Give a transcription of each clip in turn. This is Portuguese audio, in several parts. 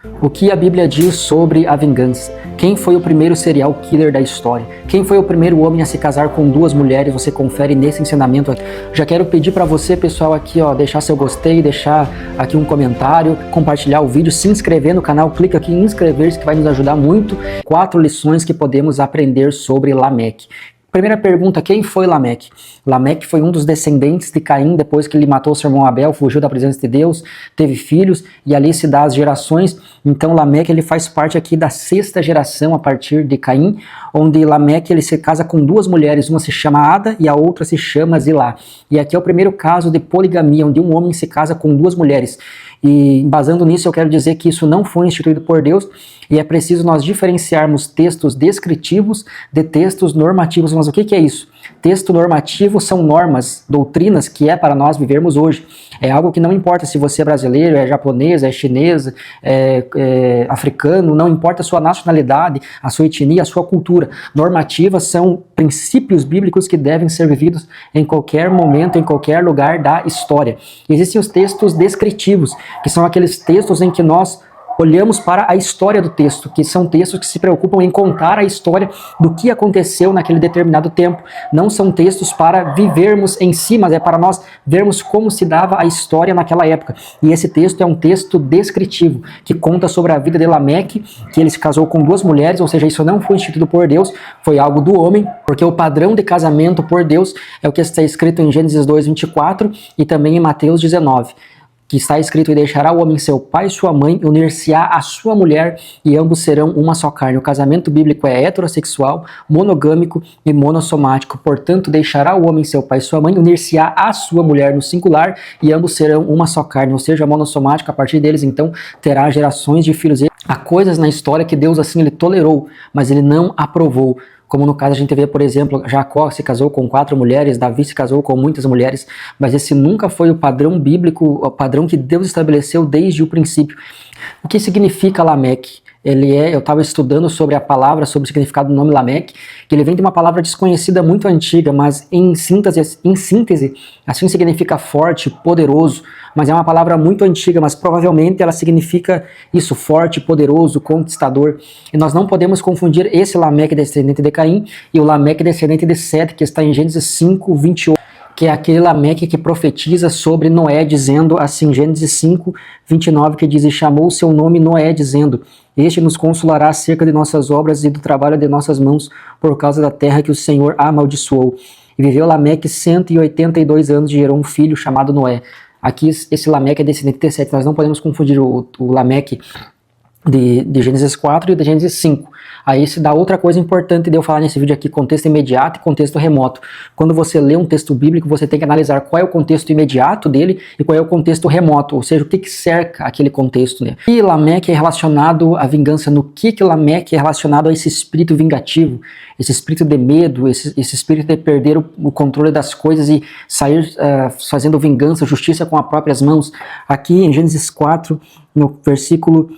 O que a Bíblia diz sobre a vingança? Quem foi o primeiro serial killer da história? Quem foi o primeiro homem a se casar com duas mulheres? Você confere nesse ensinamento aqui. Já quero pedir para você, pessoal, aqui, ó, deixar seu gostei, deixar aqui um comentário, compartilhar o vídeo, se inscrever no canal, clica aqui em inscrever-se que vai nos ajudar muito. 4 lições que podemos aprender sobre Lameque. Primeira pergunta, quem foi Lameque? Lameque foi um dos descendentes de Caim, depois que ele matou seu irmão Abel, fugiu da presença de Deus, teve filhos, e ali se dá as gerações. Então Lameque ele faz parte aqui da 6ª geração a partir de Caim, onde Lameque ele se casa com 2 mulheres, uma se chama Ada e a outra se chama Zilá. E aqui é o primeiro caso de poligamia, onde um homem se casa com 2 mulheres. E embasando nisso eu quero dizer que isso não foi instituído por Deus e é preciso nós diferenciarmos textos descritivos de textos normativos. Mas o que é isso? Texto normativo são normas, doutrinas que é para nós vivermos hoje. É algo que não importa se você é brasileiro, é japonês, é chinês, é africano, não importa a sua nacionalidade, a sua etnia, a sua cultura. Normativas são princípios bíblicos que devem ser vividos em qualquer momento, em qualquer lugar da história. Existem os textos descritivos, que são aqueles textos em que nós olhamos para a história do texto, que são textos que se preocupam em contar a história do que aconteceu naquele determinado tempo. Não são textos para vivermos em si, mas é para nós vermos como se dava a história naquela época. E esse texto é um texto descritivo, que conta sobre a vida de Lameque, que ele se casou com 2 mulheres, ou seja, isso não foi instituído por Deus, foi algo do homem, porque o padrão de casamento por Deus é o que está escrito em Gênesis 2:24 e também em Mateus 19. Que está escrito, e deixará o homem seu pai e sua mãe, unir-se-á a sua mulher, e ambos serão uma só carne. O casamento bíblico é heterossexual, monogâmico e monossomático. Portanto, deixará o homem seu pai e sua mãe, unir-se-á a sua mulher no singular, e ambos serão uma só carne. Ou seja, monossomático, a partir deles, então, terá gerações de filhos. Há coisas na história que Deus, assim, ele tolerou, mas ele não aprovou. Como no caso a gente vê, por exemplo, Jacó se casou com 4 mulheres, Davi se casou com muitas mulheres, mas esse nunca foi o padrão bíblico, o padrão que Deus estabeleceu desde o princípio. O que significa Lameque? Eu estava estudando sobre a palavra, sobre o significado do nome Lameque, que ele vem de uma palavra desconhecida muito antiga, mas em síntese, assim significa forte, poderoso, mas é uma palavra muito antiga, mas provavelmente ela significa isso, forte, poderoso, conquistador. E nós não podemos confundir esse Lameque descendente de Caim e o Lameque descendente de Sete, que está em Gênesis 5:28. Que é aquele Lameque que profetiza sobre Noé, dizendo assim, Gênesis 5:29, que diz, e chamou o seu nome Noé, dizendo, este nos consolará acerca de nossas obras e do trabalho de nossas mãos, por causa da terra que o Senhor amaldiçoou. E viveu Lameque 182 anos e gerou um filho chamado Noé. Aqui esse Lameque é descendente de Sete, nós não podemos confundir o Lameque de Gênesis 4 e de Gênesis 5. Aí se dá outra coisa importante de eu falar nesse vídeo aqui, contexto imediato e contexto remoto. Quando você lê um texto bíblico, você tem que analisar qual é o contexto imediato dele e qual é o contexto remoto, ou seja, o que cerca aquele contexto, né? E Lameque é relacionado à vingança, no que Lameque é relacionado a esse espírito vingativo, esse espírito de medo, esse espírito de perder o controle das coisas e sair fazendo vingança, justiça com as próprias mãos. Aqui em Gênesis 4, no versículo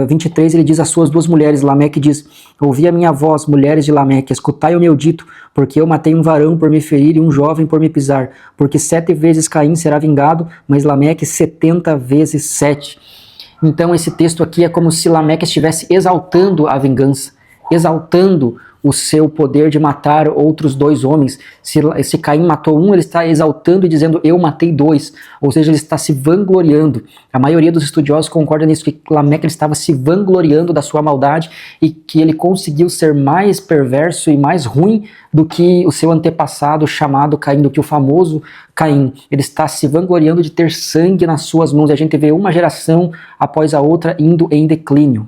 23, ele diz às suas 2 mulheres, Lameque diz, ouvi a minha voz, mulheres de Lameque, escutai o meu dito, porque eu matei um varão por me ferir e um jovem por me pisar, porque 7 vezes Caim será vingado, mas Lameque 70 vezes 7. Então esse texto aqui é como se Lameque estivesse exaltando a vingança, exaltando o seu poder de matar outros 2 homens. Se Caim matou um, ele está exaltando e dizendo, eu matei 2. Ou seja, ele está se vangloriando. A maioria dos estudiosos concorda nisso, que Lameque estava se vangloriando da sua maldade e que ele conseguiu ser mais perverso e mais ruim do que o seu antepassado chamado Caim, do que o famoso Caim. Ele está se vangloriando de ter sangue nas suas mãos. E a gente vê uma geração após a outra indo em declínio.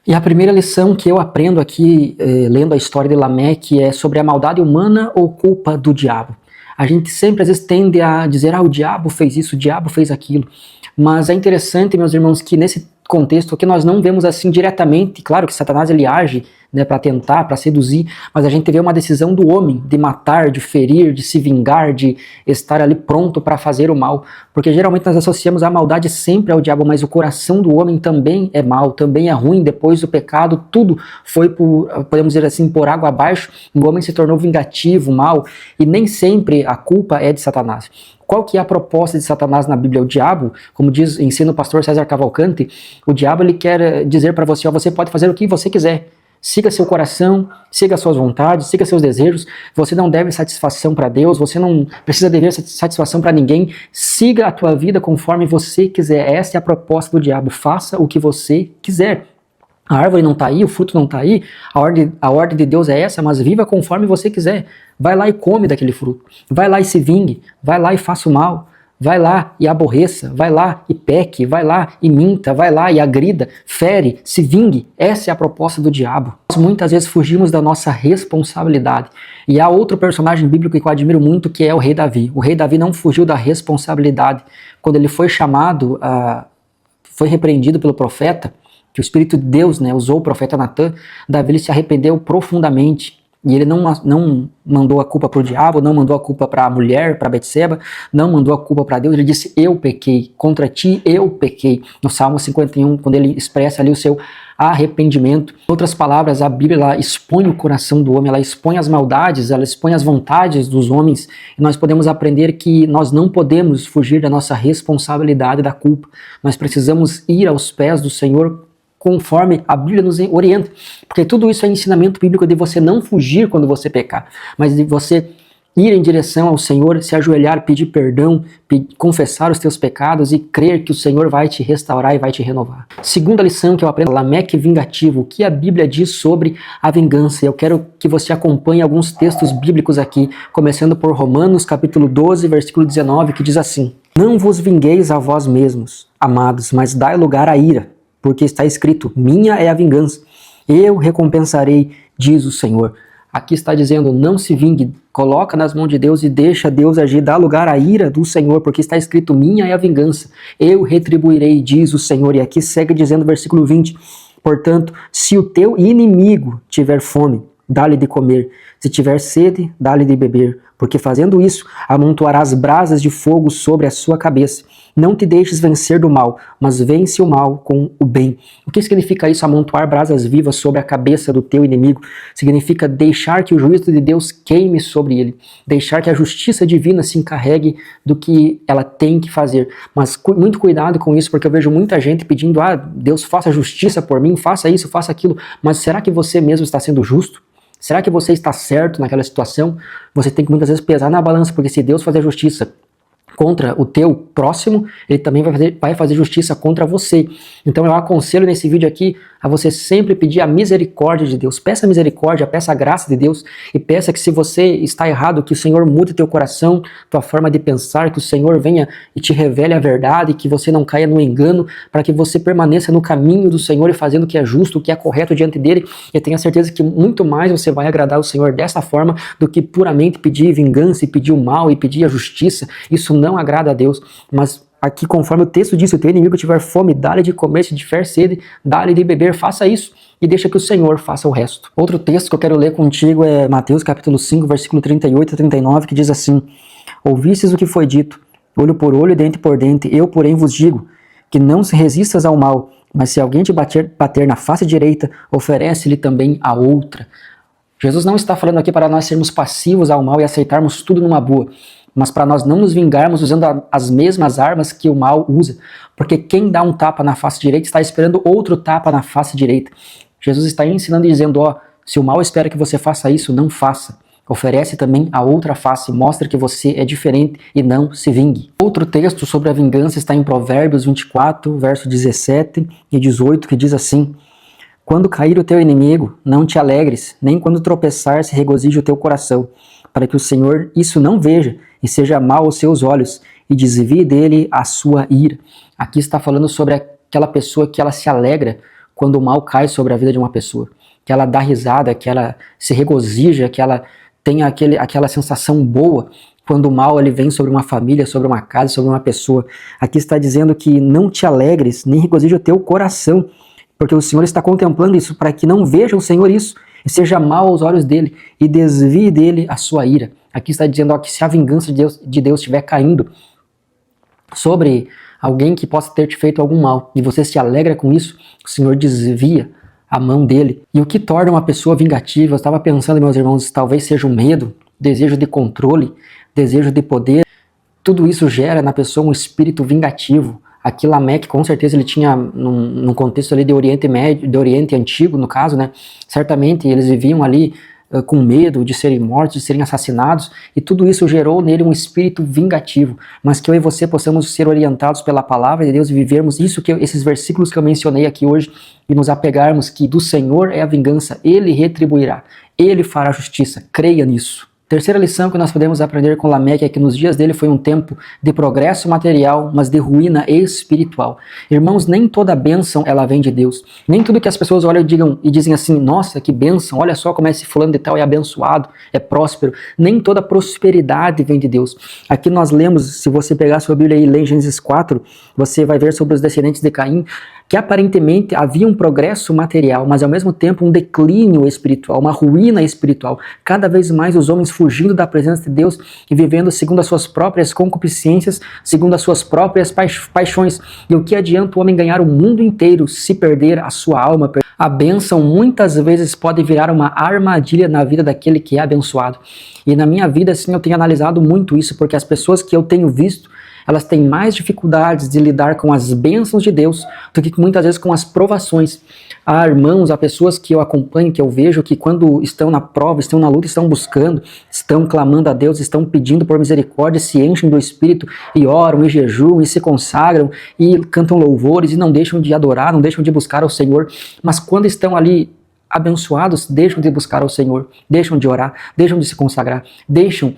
E a primeira lição que eu aprendo aqui, lendo a história de Lameque, é sobre a maldade humana ou culpa do diabo. A gente sempre, às vezes, tende a dizer, o diabo fez isso, o diabo fez aquilo. Mas é interessante, meus irmãos, que nesse contexto aqui nós não vemos assim diretamente, claro que Satanás ele age né, para tentar, para seduzir, mas a gente vê uma decisão do homem de matar, de ferir, de se vingar, de estar ali pronto para fazer o mal, porque geralmente nós associamos a maldade sempre ao diabo, mas o coração do homem também é mau, também é ruim. Depois do pecado, tudo foi, podemos dizer assim, por água abaixo, o homem se tornou vingativo, mau, e nem sempre a culpa é de Satanás. Qual que é a proposta de Satanás na Bíblia? O diabo, como ensina o pastor César Cavalcante, o diabo ele quer dizer para você, ó, você pode fazer o que você quiser. Siga seu coração, siga suas vontades, siga seus desejos. Você não deve satisfação para Deus, você não precisa dever satisfação para ninguém. Siga a tua vida conforme você quiser. Essa é a proposta do diabo. Faça o que você quiser. A árvore não está aí, o fruto não está aí, a ordem de Deus é essa, mas viva conforme você quiser. Vai lá e come daquele fruto. Vai lá e se vingue. Vai lá e faça o mal. Vai lá e aborreça. Vai lá e peque. Vai lá e minta. Vai lá e agrida. Fere, se vingue. Essa é a proposta do diabo. Nós muitas vezes fugimos da nossa responsabilidade. E há outro personagem bíblico que eu admiro muito, que é o rei Davi. O rei Davi não fugiu da responsabilidade. Quando ele foi chamado, foi repreendido pelo profeta, que o Espírito de Deus, né, usou o profeta Natan, Davi ele se arrependeu profundamente. E ele não mandou a culpa para o diabo, não mandou a culpa para a mulher, para Betseba, não mandou a culpa para Deus. Ele disse, eu pequei, contra ti eu pequei. No Salmo 51, quando ele expressa ali o seu arrependimento. Em outras palavras, a Bíblia ela expõe o coração do homem, ela expõe as maldades, ela expõe as vontades dos homens. E nós podemos aprender que nós não podemos fugir da nossa responsabilidade da culpa. Nós precisamos ir aos pés do Senhor conforme a Bíblia nos orienta, porque tudo isso é ensinamento bíblico de você não fugir quando você pecar, mas de você ir em direção ao Senhor, se ajoelhar, pedir perdão, confessar os teus pecados e crer que o Senhor vai te restaurar e vai te renovar. Segunda lição que eu aprendo, Lameque vingativo, o que a Bíblia diz sobre a vingança. Eu quero que você acompanhe alguns textos bíblicos aqui, começando por Romanos capítulo 12, versículo 19, que diz assim: Não vos vingueis a vós mesmos, amados, mas dai lugar à ira, porque está escrito, minha é a vingança, eu recompensarei, diz o Senhor. Aqui está dizendo, não se vingue, coloca nas mãos de Deus e deixa Deus agir, dá lugar à ira do Senhor, porque está escrito, minha é a vingança, eu retribuirei, diz o Senhor. E aqui segue dizendo, versículo 20, portanto, se o teu inimigo tiver fome, dá-lhe de comer, se tiver sede, dá-lhe de beber, porque fazendo isso, amontoarás brasas de fogo sobre a sua cabeça. Não te deixes vencer do mal, mas vence o mal com o bem. O que significa isso, amontoar brasas vivas sobre a cabeça do teu inimigo? Significa deixar que o juízo de Deus queime sobre ele, deixar que a justiça divina se encarregue do que ela tem que fazer. Mas muito cuidado com isso, porque eu vejo muita gente pedindo, Deus faça justiça por mim, faça isso, faça aquilo, mas será que você mesmo está sendo justo? Será que você está certo naquela situação? Você tem que muitas vezes pesar na balança, porque se Deus fazer justiça contra o teu próximo, ele também vai fazer justiça contra você. Então eu aconselho nesse vídeo aqui a você sempre pedir a misericórdia de Deus. Peça misericórdia, peça a graça de Deus e peça que se você está errado, que o Senhor mude teu coração, tua forma de pensar, que o Senhor venha e te revele a verdade, que você não caia no engano, para que você permaneça no caminho do Senhor e fazendo o que é justo, o que é correto diante dele. E tenha certeza que muito mais você vai agradar o Senhor dessa forma do que puramente pedir vingança e pedir o mal e pedir a justiça. Isso não agrada a Deus, mas aqui, conforme o texto diz, se o teu inimigo tiver fome, dá-lhe de comer, se tiver sede, dá-lhe de beber, faça isso e deixa que o Senhor faça o resto. Outro texto que eu quero ler contigo é Mateus capítulo 5, versículo 38 a 39, que diz assim: Ouvistes o que foi dito, olho por olho e dente por dente, eu porém vos digo, que não se resistas ao mal, mas se alguém te bater na face direita, oferece-lhe também a outra. Jesus não está falando aqui para nós sermos passivos ao mal e aceitarmos tudo numa boa, mas para nós não nos vingarmos usando as mesmas armas que o mal usa, porque quem dá um tapa na face direita está esperando outro tapa na face direita. Jesus está ensinando e dizendo, se o mal espera que você faça isso, não faça. Oferece também a outra face, mostra que você é diferente e não se vingue. Outro texto sobre a vingança está em Provérbios 24, verso 17 e 18, que diz assim: Quando cair o teu inimigo, não te alegres, nem quando tropeçar se regozije o teu coração, para que o Senhor isso não veja e seja mal aos seus olhos e desvie dele a sua ira. Aqui está falando sobre aquela pessoa que ela se alegra quando o mal cai sobre a vida de uma pessoa, que ela dá risada, que ela se regozija, que ela tem aquela sensação boa quando o mal ele vem sobre uma família, sobre uma casa, sobre uma pessoa. Aqui está dizendo que não te alegres, nem regozije o teu coração, porque o Senhor está contemplando isso, para que não veja o Senhor isso e seja mal aos olhos dele, e desvie dele a sua ira. Aqui está dizendo ó, que se a vingança de Deus estiver caindo sobre alguém que possa ter te feito algum mal, e você se alegra com isso, o Senhor desvia a mão dele. E o que torna uma pessoa vingativa, eu estava pensando, meus irmãos, talvez seja o medo, desejo de controle, desejo de poder. Tudo isso gera na pessoa um espírito vingativo. Aqui Lameque, com certeza, ele tinha, num contexto ali de Oriente Médio, de Oriente Antigo, no caso, né? Certamente eles viviam ali com medo de serem mortos, de serem assassinados, e tudo isso gerou nele um espírito vingativo. Mas que eu e você possamos ser orientados pela palavra de Deus e vivermos isso esses versículos que eu mencionei aqui hoje, e nos apegarmos que do Senhor é a vingança, Ele retribuirá, Ele fará justiça. Creia nisso. Terceira lição que nós podemos aprender com Lameque é que nos dias dele foi um tempo de progresso material, mas de ruína espiritual. Irmãos, nem toda bênção ela vem de Deus. Nem tudo que as pessoas olham e dizem assim, nossa, que bênção, olha só como esse fulano de tal é abençoado, é próspero. Nem toda prosperidade vem de Deus. Aqui nós lemos, se você pegar a sua Bíblia e ler em Gênesis 4, você vai ver sobre os descendentes de Caim, que aparentemente havia um progresso material, mas ao mesmo tempo um declínio espiritual, uma ruína espiritual. Cada vez mais os homens fugindo da presença de Deus e vivendo segundo as suas próprias concupiscências, segundo as suas próprias paixões. E o que adianta o homem ganhar o mundo inteiro se perder a sua alma? A bênção muitas vezes pode virar uma armadilha na vida daquele que é abençoado. E na minha vida, assim, eu tenho analisado muito isso, porque as pessoas que eu tenho visto, elas têm mais dificuldades de lidar com as bênçãos de Deus do que muitas vezes com as provações. Há irmãos, há pessoas que eu acompanho, que eu vejo que quando estão na prova, estão na luta, estão buscando, estão clamando a Deus, estão pedindo por misericórdia, se enchem do Espírito e oram e jejuam e se consagram e cantam louvores e não deixam de adorar, não deixam de buscar ao Senhor, mas quando estão ali abençoados, deixam de buscar ao Senhor, deixam de orar, deixam de se consagrar, deixam,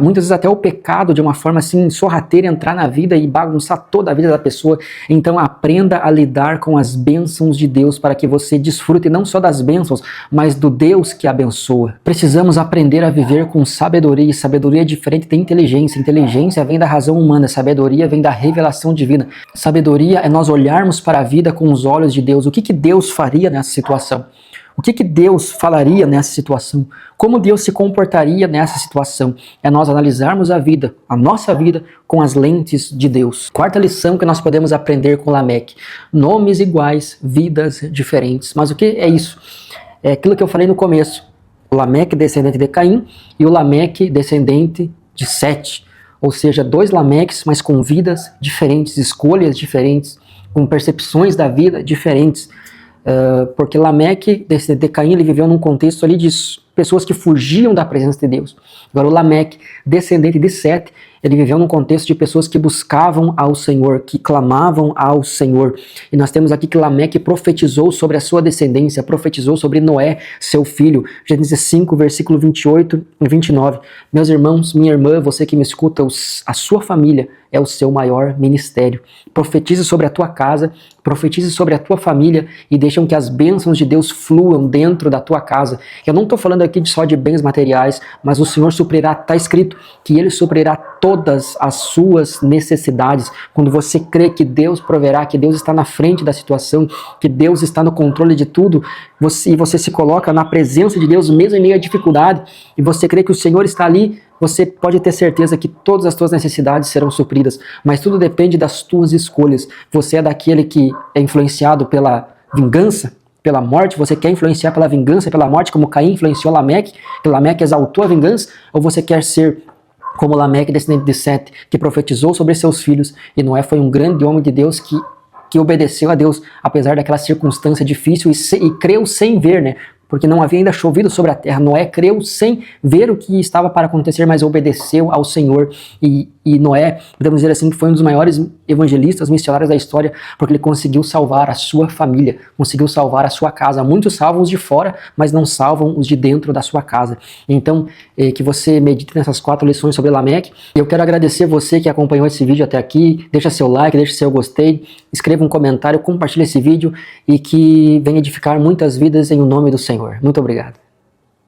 muitas vezes até o pecado de uma forma assim sorrateira entrar na vida e bagunçar toda a vida da pessoa. Então aprenda a lidar com as bênçãos de Deus para que você desfrute não só das bênçãos, mas do Deus que abençoa. Precisamos aprender a viver com sabedoria, e sabedoria é diferente de inteligência. Inteligência vem da razão humana, sabedoria vem da revelação divina. Sabedoria é nós olharmos para a vida com os olhos de Deus. O que Deus faria nessa situação? O que Deus falaria nessa situação? Como Deus se comportaria nessa situação? É nós analisarmos a vida, a nossa vida, com as lentes de Deus. Quarta lição que nós podemos aprender com Lameque. Nomes iguais, vidas diferentes. Mas o que é isso? É aquilo que eu falei no começo. O Lameque, descendente de Caim, e o Lameque, descendente de Sete. Ou seja, dois Lameques, mas com vidas diferentes, escolhas diferentes, com percepções da vida diferentes. Porque Lameque, de Caim, ele viveu num contexto ali de pessoas que fugiam da presença de Deus. Agora o Lameque, descendente de Sete, ele viveu num contexto de pessoas que buscavam ao Senhor, que clamavam ao Senhor. E nós temos aqui que Lameque profetizou sobre a sua descendência, profetizou sobre Noé, seu filho. Gênesis 5, versículo 28 e 29. Meus irmãos, minha irmã, você que me escuta, a sua família é o seu maior ministério. Profetize sobre a tua casa, profetize sobre a tua família e deixam que as bênçãos de Deus fluam dentro da tua casa. Eu não estou falando aqui só de bens materiais, mas o Senhor suprirá, está escrito que Ele suprirá todas as suas necessidades. Quando você crê que Deus proverá, que Deus está na frente da situação, que Deus está no controle de tudo, você se coloca na presença de Deus mesmo em meio à dificuldade, e você crê que o Senhor está ali, você pode ter certeza que todas as tuas necessidades serão supridas, mas tudo depende das tuas escolhas. Você é daquele que é influenciado pela vingança, pela morte, você quer influenciar pela vingança, pela morte, como Caim influenciou Lameque, que Lameque exaltou a vingança, ou você quer ser como Lameque, descendente de Sete, que profetizou sobre seus filhos, e Noé foi um grande homem de Deus que obedeceu a Deus, apesar daquela circunstância difícil, e creu sem ver, né? Porque não havia ainda chovido sobre a terra. Noé creu sem ver o que estava para acontecer, mas obedeceu ao Senhor. E Noé, podemos dizer assim, que foi um dos maiores evangelistas, missionários da história, porque ele conseguiu salvar a sua família, conseguiu salvar a sua casa. Muitos salvam os de fora, mas não salvam os de dentro da sua casa. Então, que você medite nessas 4 lições sobre Lameque. Eu quero agradecer você que acompanhou esse vídeo até aqui. Deixa seu like, deixa seu gostei, escreva um comentário, compartilhe esse vídeo e que venha edificar muitas vidas em o nome do Senhor. Muito obrigado.